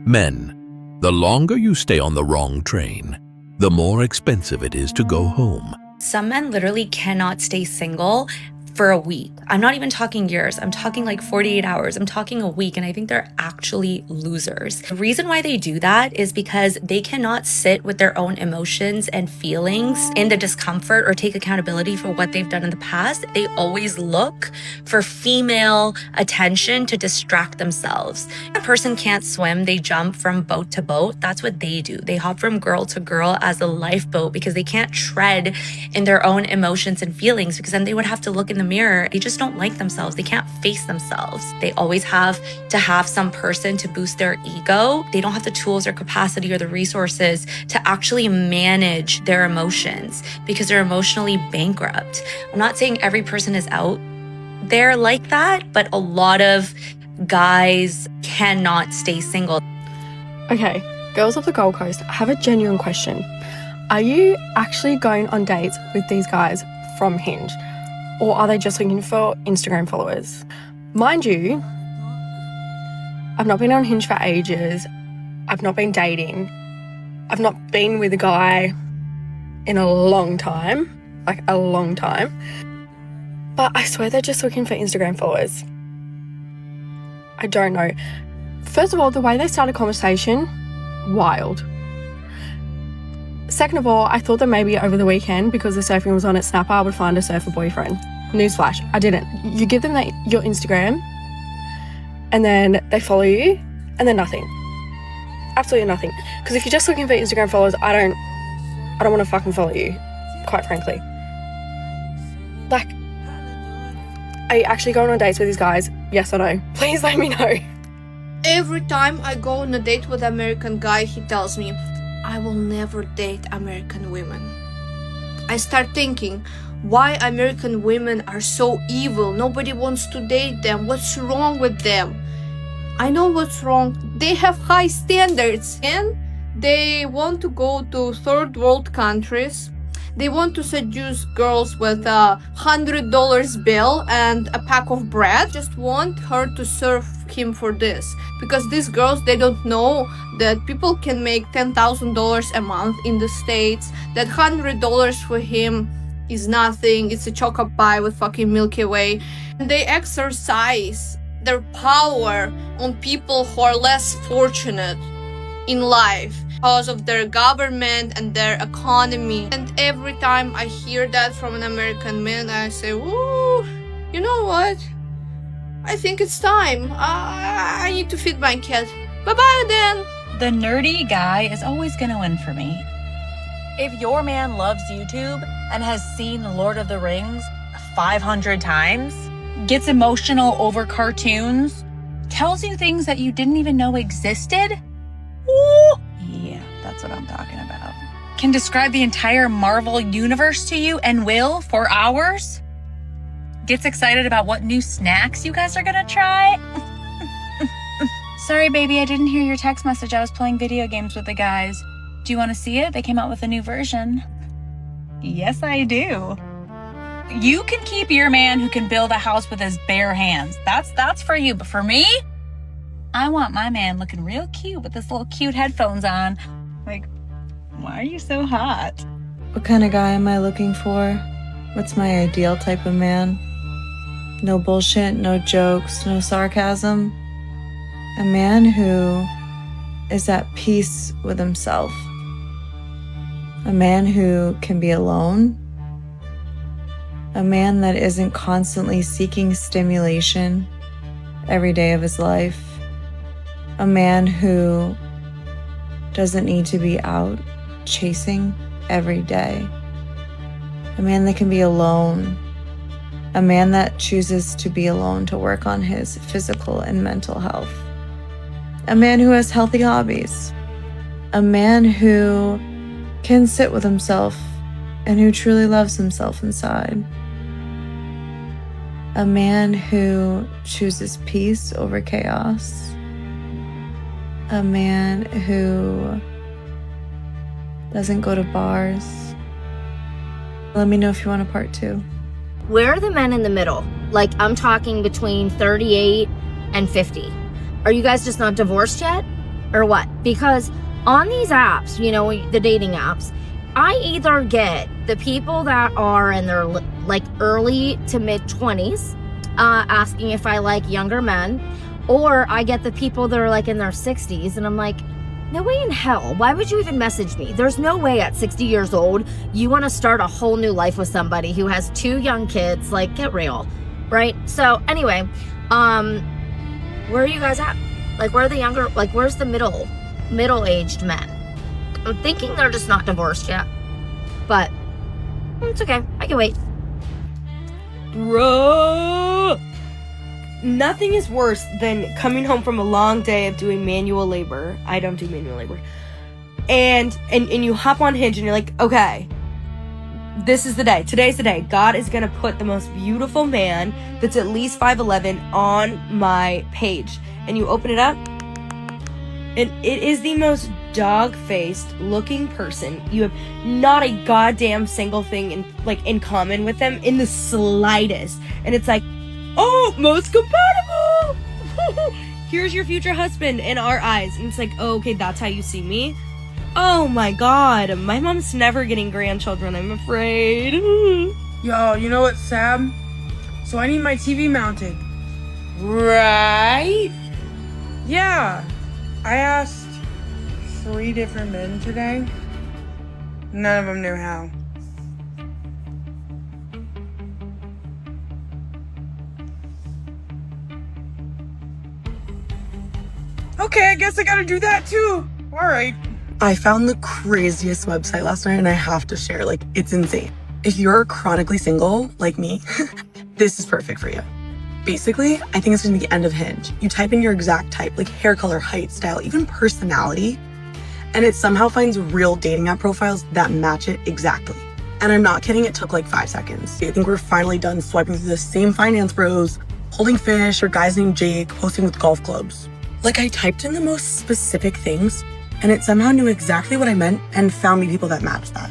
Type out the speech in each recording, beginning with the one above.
Men, the longer you stay on the wrong train, the more expensive it is to go home. Some men literally cannot stay single for a week. I'm not even talking years. I'm talking like 48 hours. I'm talking a week. And I think they're actually losers. The reason why they do that is because they cannot sit with their own emotions and feelings in the discomfort or take accountability for what they've done in the past. They always look for female attention to distract themselves. A person can't swim. They jump from boat to boat. That's what they do. They hop from girl to girl as a lifeboat because they can't tread in their own emotions and feelings, because then they would have to look in the mirror. They just don't like themselves. They can't face themselves. They always have to have some person to boost their ego. They don't have the tools or capacity or the resources to actually manage their emotions because they're emotionally bankrupt. I'm not saying every person is out there like that, but a lot of guys cannot stay single. Okay, girls of the Gold Coast, I have a genuine question. Are you actually going on dates with these guys from Hinge? Or are they just looking for Instagram followers? Mind you, I've not been on Hinge for ages. I've not been dating. I've not been with a guy in a long time, like a long time. But I swear they're just looking for Instagram followers. I don't know. First of all, the way they start a conversation, wild. Second of all, I thought that maybe over the weekend, because the surfing was on at Snapper, I would find a surfer boyfriend. Newsflash, I didn't. You give them your Instagram, and then they follow you, and then nothing. Absolutely nothing. Because if you're just looking for Instagram followers, I don't want to fucking follow you, quite frankly. Like, are you actually going on dates with these guys? Yes or no? Please let me know. Every time I go on a date with an American guy, he tells me, I will never date American women. I start thinking, why American women are so evil? Nobody wants to date them. What's wrong with them? I know what's wrong. They have high standards and they want to go to third world countries. They want to seduce girls with $100 bill and a pack of bread. Just want her to serve him for this. Because these girls, they don't know that people can make $10,000 a month in the States. That $100 for him is nothing. It's a chocolate pie with fucking Milky Way. And they exercise their power on people who are less fortunate in life because of their government and their economy. And every time I hear that from an American man, I say, ooh, you know what? I think it's time. I need to feed my cat. Bye-bye then. The nerdy guy is always gonna win for me. If your man loves YouTube and has seen Lord of the Rings 500 times, gets emotional over cartoons, tells you things that you didn't even know existed, ooh, yeah, that's what I'm talking about. Can describe the entire Marvel universe to you and will for hours, gets excited about what new snacks you guys are gonna try. Sorry, baby, I didn't hear your text message. I was playing video games with the guys. Do you want to see it? They came out with a new version. Yes, I do. You can keep your man who can build a house with his bare hands. That's for you. But for me, I want my man looking real cute with his little cute headphones on. Like, why are you so hot? What kind of guy am I looking for? What's my ideal type of man? No bullshit, no jokes, no sarcasm. A man who is at peace with himself. A man who can be alone. A man that isn't constantly seeking stimulation every day of his life. A man who doesn't need to be out chasing every day. A man that can be alone. A man that chooses to be alone to work on his physical and mental health. A man who has healthy hobbies. A man who can sit with himself and who truly loves himself inside. A man who chooses peace over chaos. A man who doesn't go to bars. Let me know if you want a part 2. Where are the men in the middle? Like, I'm talking between 38 and 50. Are you guys just not divorced yet? or what? Because on these apps, you know, the dating apps, I either get the people that are in their like early to mid 20s asking if I like younger men, or I get the people that are like in their 60s, and I'm like, no way in hell. Why would you even message me? There's no way at 60 years old you want to start a whole new life with somebody who has 2 young kids. Like, get real, right? So anyway, where are you guys at? Like, where are the younger, like, where's the middle-aged men? I'm thinking they're just not divorced yet, but it's okay. I can wait. Bro, nothing is worse than coming home from a long day of doing manual labor. I don't do manual labor. And you hop on Hinge and you're like, okay, this is the day. Today's the day. God is gonna put the most beautiful man that's at least 5'11" on my page. And you open it up, and it is the most dog-faced looking person. You have not a goddamn single thing in common with them in the slightest. And it's like, oh, most compatible. Here's your future husband in our eyes. And it's like, oh, okay, that's how you see me. Oh my god, my mom's never getting grandchildren, I'm afraid. Yo, you know what's sad? So I need my TV mounted. Right? Yeah. I asked 3 different men today. None of them knew how. Okay, I guess I gotta do that too. Alright. I found the craziest website last night and I have to share, like, it's insane. If you're chronically single, like me, this is perfect for you. Basically, I think it's gonna be the end of Hinge. You type in your exact type, like hair color, height, style, even personality, and it somehow finds real dating app profiles that match it exactly. And I'm not kidding, it took like 5 seconds. I think we're finally done swiping through the same finance bros, holding fish, or guys named Jake posting with golf clubs. Like, I typed in the most specific things, and it somehow knew exactly what I meant and found me people that matched that.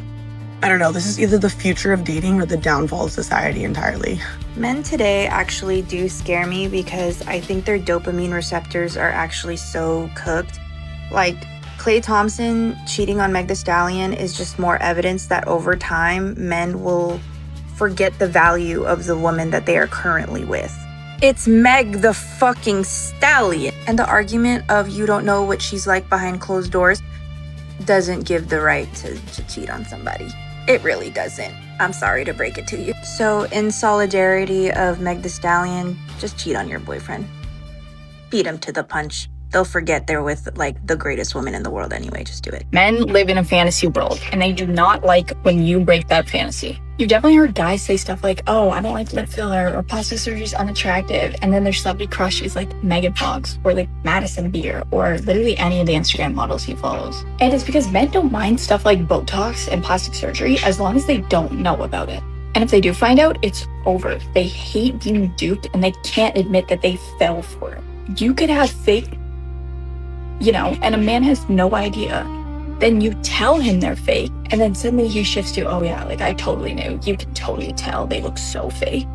I don't know, this is either the future of dating or the downfall of society entirely. Men today actually do scare me because I think their dopamine receptors are actually so cooked. Like, Klay Thompson cheating on Meg Thee Stallion is just more evidence that over time, men will forget the value of the woman that they are currently with. It's Meg the fucking Stallion. And the argument of you don't know what she's like behind closed doors doesn't give the right to cheat on somebody. It really doesn't. I'm sorry to break it to you. So in solidarity of Meg Thee Stallion, just cheat on your boyfriend. Beat him to the punch. They'll forget they're with like the greatest woman in the world anyway. Just do it. Men live in a fantasy world and they do not like when you break that fantasy. You've definitely heard guys say stuff like, oh, I don't like lip filler, or plastic surgery is unattractive. And then their celebrity crush is like Megan Fox or like Madison Beer or literally any of the Instagram models he follows. And it's because men don't mind stuff like Botox and plastic surgery as long as they don't know about it. And if they do find out, it's over. They hate being duped and they can't admit that they fell for it. You could have fake, and a man has no idea. Then you tell him they're fake, and then suddenly he shifts to, oh yeah, like I totally knew. You can totally tell they look so fake.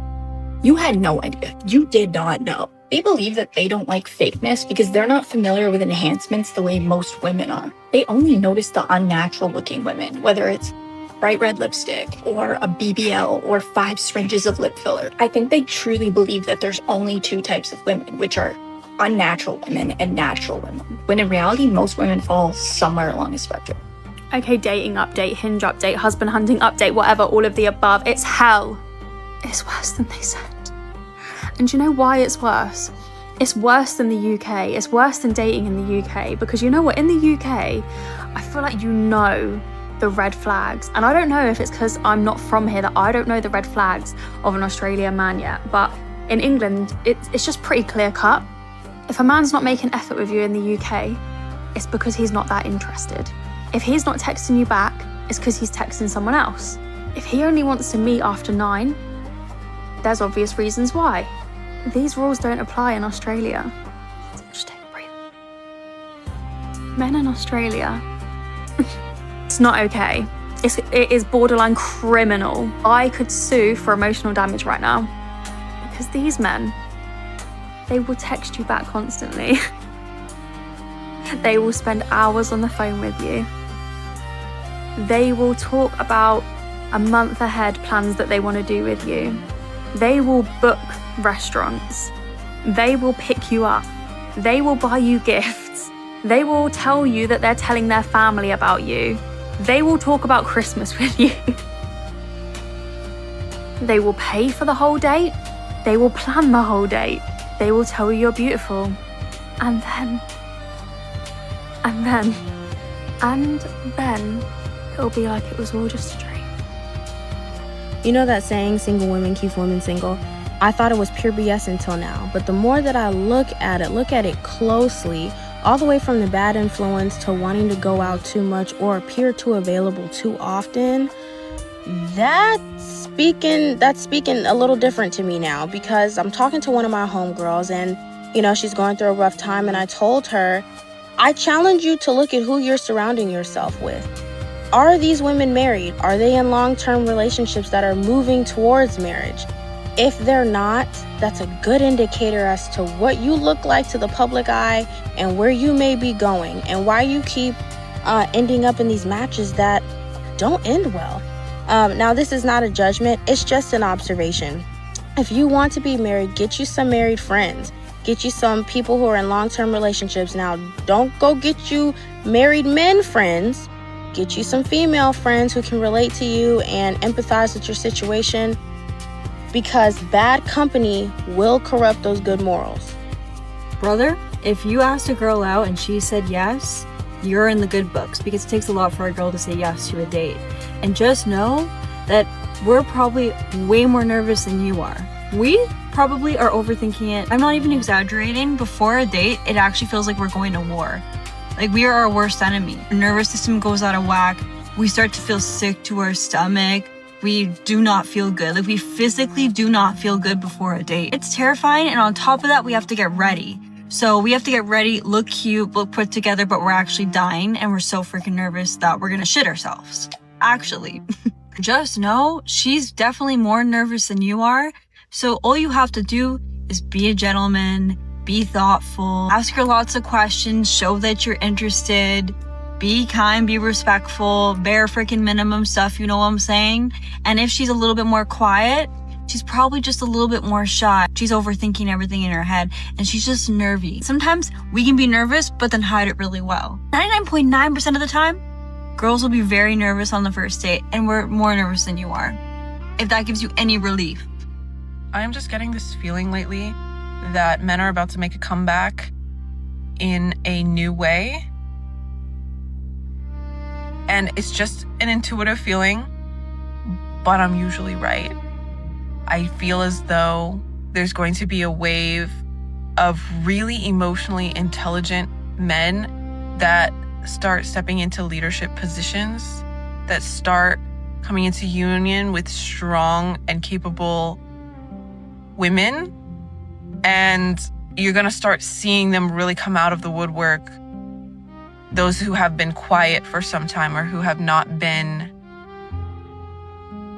You had no idea. You did not know. They believe that they don't like fakeness because they're not familiar with enhancements the way most women are. They only notice the unnatural looking women, whether it's bright red lipstick or a BBL or 5 syringes of lip filler. I think they truly believe that there's only 2 types of women, which are unnatural women and natural women, when in reality most women fall somewhere along the spectrum. Okay, dating update, Hinge update, husband hunting update, whatever, all of the above. It's hell. It's worse than they said. And do you know why it's worse? It's worse than the UK. It's worse than dating in the UK because you know what? In the UK, I feel like the red flags. And I don't know if it's because I'm not from here that I don't know the red flags of an Australian man yet. But in England, it's just pretty clear cut. If a man's not making effort with you in the UK, it's because he's not that interested. If he's not texting you back, it's because he's texting someone else. If he only wants to meet after 9, there's obvious reasons why. These rules don't apply in Australia. Just take a breather. Men in Australia, it's not okay. It is borderline criminal. I could sue for emotional damage right now because these men, they will text you back constantly. They will spend hours on the phone with you. They will talk about a month ahead plans that they want to do with you. They will book restaurants. They will pick you up. They will buy you gifts. They will tell you that they're telling their family about you. They will talk about Christmas with you. They will pay for the whole date. They will plan the whole date. They will tell you you're beautiful. And then it'll be like it was all just a dream. You know that saying, single women keep women single? I thought it was pure BS until now, but the more that I look at it closely, all the way from the bad influence to wanting to go out too much or appear too available too often, that's speaking a little different to me now, because I'm talking to one of my homegirls and, you know, she's going through a rough time, and I told her, I challenge you to look at who you're surrounding yourself with. Are these women married? Are they in long-term relationships that are moving towards marriage? If they're not, that's a good indicator as to what you look like to the public eye and where you may be going, and why you keep ending up in these matches that don't end well. Now, this is not a judgment, it's just an observation. If you want to be married, get you some married friends. Get you some people who are in long-term relationships. Now, don't go get you married men friends. Get you some female friends who can relate to you and empathize with your situation, because bad company will corrupt those good morals. Brother, if you asked a girl out and she said yes, you're in the good books, because it takes a lot for a girl to say yes to a date. And just know that we're probably way more nervous than you are. We probably are overthinking it. I'm not even exaggerating. Before a date, it actually feels like we're going to war. Like, we are our worst enemy. Our nervous system goes out of whack. We start to feel sick to our stomach. We do not feel good. Like, we physically do not feel good before a date. It's terrifying, and on top of that, we have to get ready. So we have to get ready, look cute, look put together, but we're actually dying, and we're so freaking nervous that we're gonna shit ourselves. Actually, just know she's definitely more nervous than you are. So all you have to do is be a gentleman, be thoughtful, ask her lots of questions, show that you're interested, be kind, be respectful, bare freaking minimum stuff, you know what I'm saying? And if she's a little bit more quiet, she's probably just a little bit more shy. She's overthinking everything in her head, and she's just nervy. Sometimes we can be nervous, but then hide it really well. 99.9% of the time, girls will be very nervous on the first date, and we're more nervous than you are. If that gives you any relief. I'm just getting this feeling lately that men are about to make a comeback in a new way. And it's just an intuitive feeling, but I'm usually right. I feel as though there's going to be a wave of really emotionally intelligent men that start stepping into leadership positions, that start coming into union with strong and capable women. And you're going to start seeing them really come out of the woodwork. Those who have been quiet for some time, or who have not been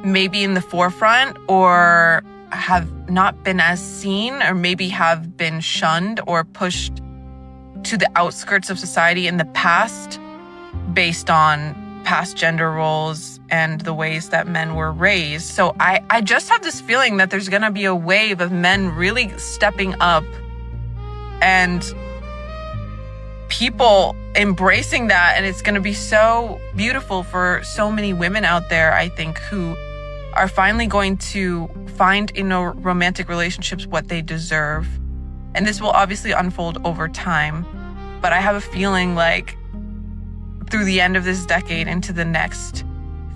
maybe in the forefront, or have not been as seen, or maybe have been shunned or pushed to the outskirts of society in the past based on past gender roles and the ways that men were raised. So I just have this feeling that there's gonna be a wave of men really stepping up, and people embracing that, and it's gonna be so beautiful for so many women out there, I think, who are finally going to find in romantic relationships what they deserve. And this will obviously unfold over time, but I have a feeling like through the end of this decade into the next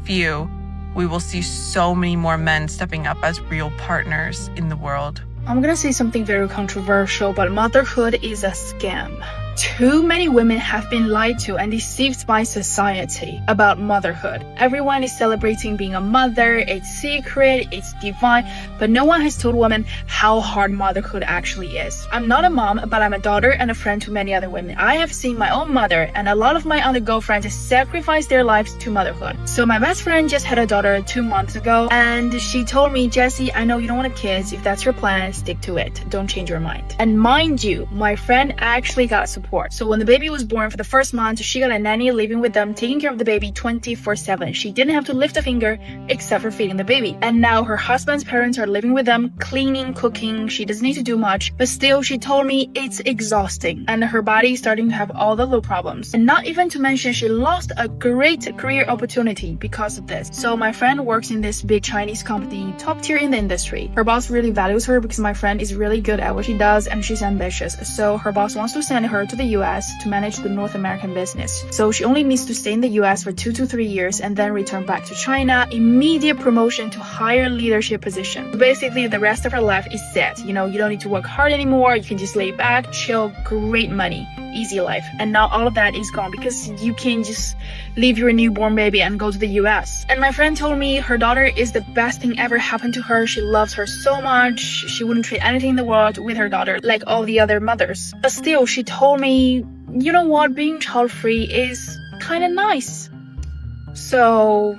few, we will see so many more men stepping up as real partners in the world. I'm gonna say something very controversial, but motherhood is a scam. Too many women have been lied to and deceived by society about motherhood. Everyone is celebrating being a mother, it's secret, it's divine, but no one has told women how hard motherhood actually is. I'm not a mom, but I'm a daughter and a friend to many other women. I have seen my own mother and a lot of my other girlfriends sacrifice their lives to motherhood. So my best friend just had a daughter 2 months ago, and she told me, Jessie, I know you don't want kids. If that's your plan, stick to it. Don't change your mind. And mind you, my friend actually got support support. So when the baby was born, for the first month, she got a nanny living with them, taking care of the baby 24/7. She didn't have to lift a finger except for feeding the baby. And now her husband's parents are living with them, cleaning, cooking. She doesn't need to do much, but still she told me it's exhausting and her body is starting to have all the low problems. And not even to mention she lost a great career opportunity because of this. So my friend works in this big Chinese company, top tier in the industry. Her boss really values her because my friend is really good at what she does and she's ambitious. So her boss wants to send her to the US to manage the North American business. So she only needs to stay in the US for 2 to 3 years and then return back to China. Immediate promotion to higher leadership position. Basically, the rest of her life is set. You know, you don't need to work hard anymore. You can just lay back, chill, great money, easy life. And now all of that is gone because you can just leave your newborn baby and go to the US. And my friend told me her daughter is the best thing ever happened to her. She loves her so much. She wouldn't trade anything in the world with her daughter like all the other mothers. But still, she told me, you know what, being child-free is kind of nice. So...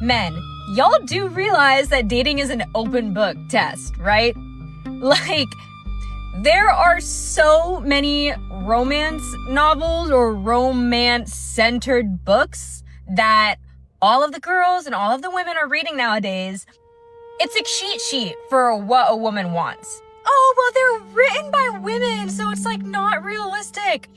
Men, y'all do realize that dating is an open book test, right? Like, there are so many romance novels or romance-centered books that all of the girls and all of the women are reading nowadays. It's a cheat sheet for what a woman wants. Oh, well, they're written by women, so it's like not realistic.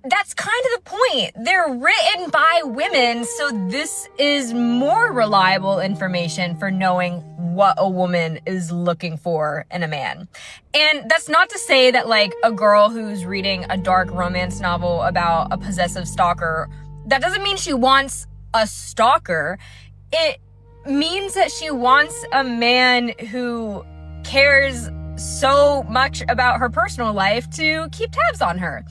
That's kind of the point. They're written by women, so this is more reliable information for knowing what a woman is looking for in a man. And that's not to say that like a girl who's reading a dark romance novel about a possessive stalker, that doesn't mean she wants a stalker. It means that she wants a man who cares so much about her personal life to keep tabs on her.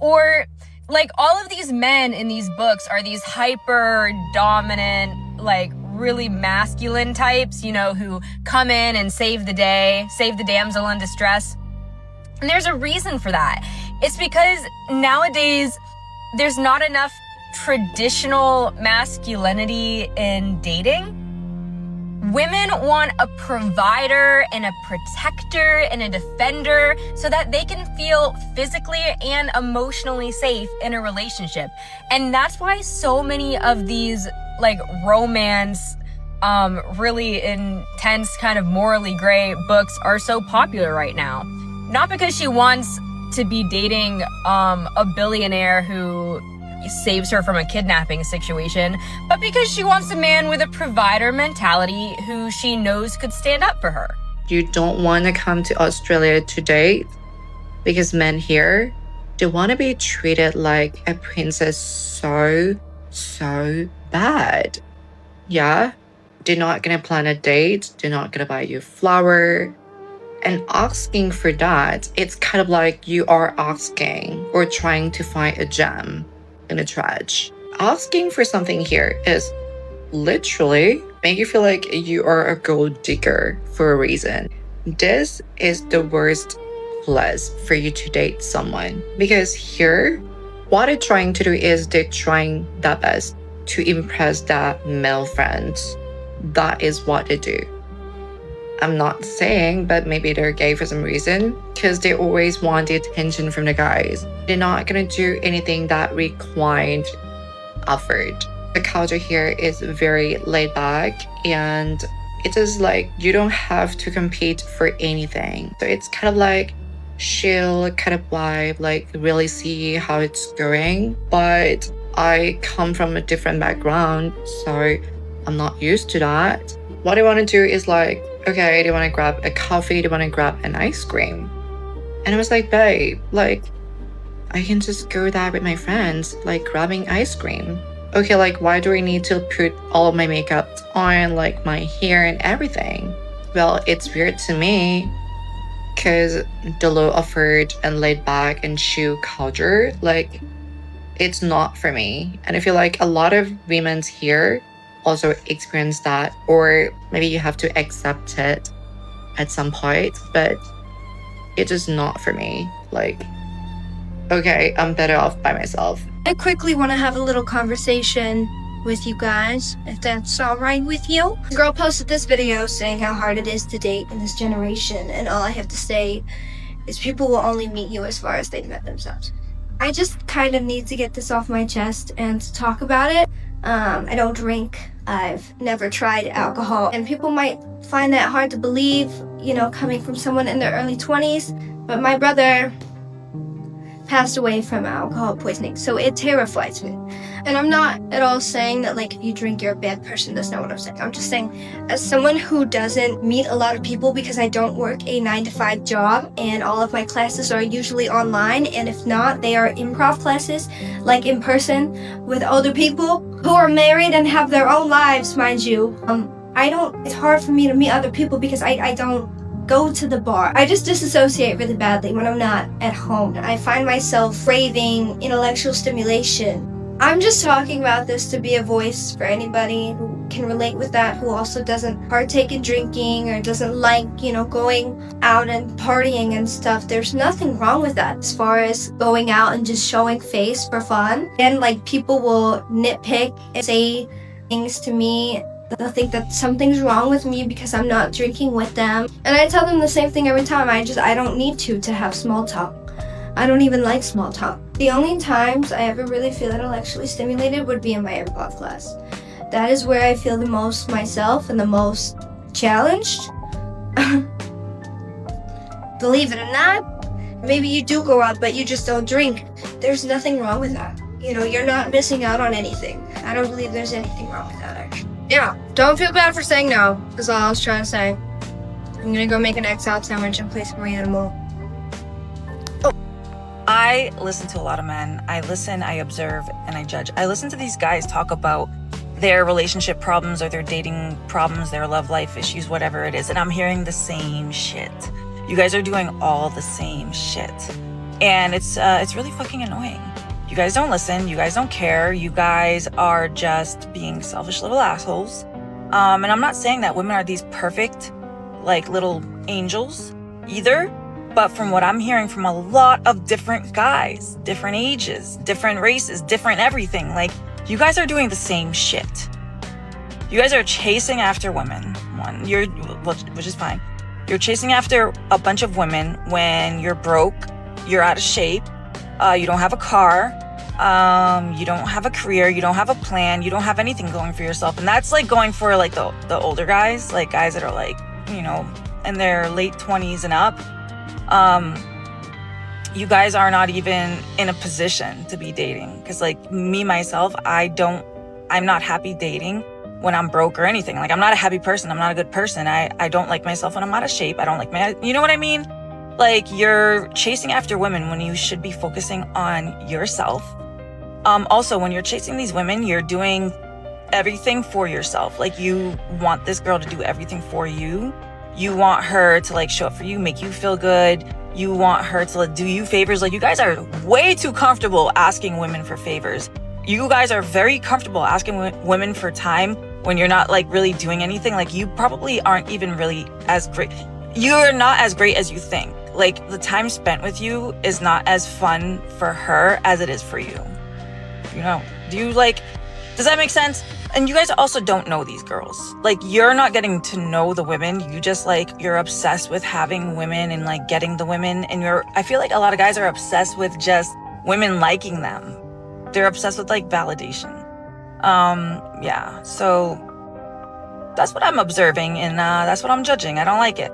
Or like all of these men in these books are these hyper dominant, like really masculine types, you know, who come in and save the day, save the damsel in distress. And there's a reason for that. It's because nowadays there's not enough traditional masculinity in dating. Women want a provider and a protector and a defender so that they can feel physically and emotionally safe in a relationship. And that's why so many of these like romance, really intense kind of morally gray books are so popular right now. Not because she wants to be dating a billionaire who saves her from a kidnapping situation, but because she wants a man with a provider mentality who she knows could stand up for her. You don't want to come to Australia to date because men here, they want to be treated like a princess so bad. Yeah, they're not going to plan a date, they're not going to buy you a flower. And asking for that, it's kind of like you are asking or trying to find a gem in a trash. Asking for something here is literally make you feel like you are a gold digger for a reason. This is the worst place for you to date someone because here, what they're trying to do is they're trying their best to impress their male friends. That is what they do. I'm not saying, but maybe they're gay for some reason because they always want the attention from the guys. They're not gonna do anything that required effort. The culture here is very laid back and it is like you don't have to compete for anything. So it's kind of like chill kind of vibe, like really see how it's going. But I come from a different background, so I'm not used to that. What I want to do is like, okay, they want to grab a coffee, they want to grab an ice cream. And I was like, babe, like, I can just go there with my friends, like grabbing ice cream. Okay, like, why do I need to put all of my makeup on, like my hair and everything? Well, it's weird to me because the low effort and laid back and chill culture, like, it's not for me. And I feel like a lot of women here also experience that, or maybe you have to accept it at some point, but it's just not for me. Like, okay, I'm better off by myself. I quickly want to have a little conversation with you guys, if that's all right with you. The girl posted this video saying how hard it is to date in this generation, and all I have to say is people will only meet you as far as they've met themselves. I just kind of need to get this off my chest and to talk about it. I don't drink. I've never tried alcohol. And people might find that hard to believe, you know, coming from someone in their early 20s. But my brother passed away from alcohol poisoning, so it terrifies me. And I'm not at all saying that, like, if you drink, you're a bad person. That's not what I'm saying. I'm just saying, as someone who doesn't meet a lot of people because I don't work a 9-to-5 job and all of my classes are usually online, and if not, they are improv classes, like in person with older people who are married and have their own lives, mind you. It's hard for me to meet other people because I don't go to the bar. I just disassociate really badly when I'm not at home. I find myself craving intellectual stimulation. I'm just talking about this to be a voice for anybody who can relate with that, who also doesn't partake in drinking or doesn't like, you know, going out and partying and stuff. There's nothing wrong with that as far as going out and just showing face for fun. And like, people will nitpick and say things to me. They'll think that something's wrong with me because I'm not drinking with them. And I tell them the same thing every time. I don't need to have small talk. I don't even like small talk. The only times I ever really feel intellectually stimulated would be in my improv class. That is where I feel the most myself and the most challenged. Believe it or not, maybe you do go out but you just don't drink. There's nothing wrong with that. You know, you're not missing out on anything. I don't believe there's anything wrong with that, actually. Yeah, don't feel bad for saying no, is all I was trying to say. I'm gonna go make an egg salad sandwich and play some animal. I listen to a lot of men. I listen, I observe, and I judge. I listen to these guys talk about their relationship problems or their dating problems, their love life issues, whatever it is, and I'm hearing the same shit. You guys are doing all the same shit. And it's really fucking annoying. You guys don't listen. You guys don't care. You guys are just being selfish little assholes. And I'm not saying that women are these perfect, like, little angels either. But from what I'm hearing from a lot of different guys, different ages, different races, different everything, like, you guys are doing the same shit. You guys are chasing after women, which is fine. You're chasing after a bunch of women when you're broke, you're out of shape, you don't have a car, you don't have a career, you don't have a plan, you don't have anything going for yourself. And that's like going for like the older guys, like guys that are like, you know, in their late 20s and up. You guys are not even in a position to be dating. Because like me, myself, I'm not happy dating when I'm broke or anything. Like, I'm not a happy person. I'm not a good person. I don't like myself when I'm out of shape. I don't like you know what I mean? Like, you're chasing after women when you should be focusing on yourself. Also, when you're chasing these women, you're doing everything for yourself. Like, you want this girl to do everything for you. You want her to like show up for you, make you feel good. You want her to like do you favors. Like, you guys are way too comfortable asking women for favors. You guys are very comfortable asking women for time when you're not like really doing anything. Like, you probably aren't even really as great. You're not as great as you think. Like, the time spent with you is not as fun for her as it is for you. You know, does that make sense? And you guys also don't know these girls. Like, you're not getting to know the women. You just like, you're obsessed with having women and like getting the women. And I feel like a lot of guys are obsessed with just women liking them. They're obsessed with like validation. Yeah, so that's what I'm observing and that's what I'm judging. I don't like it.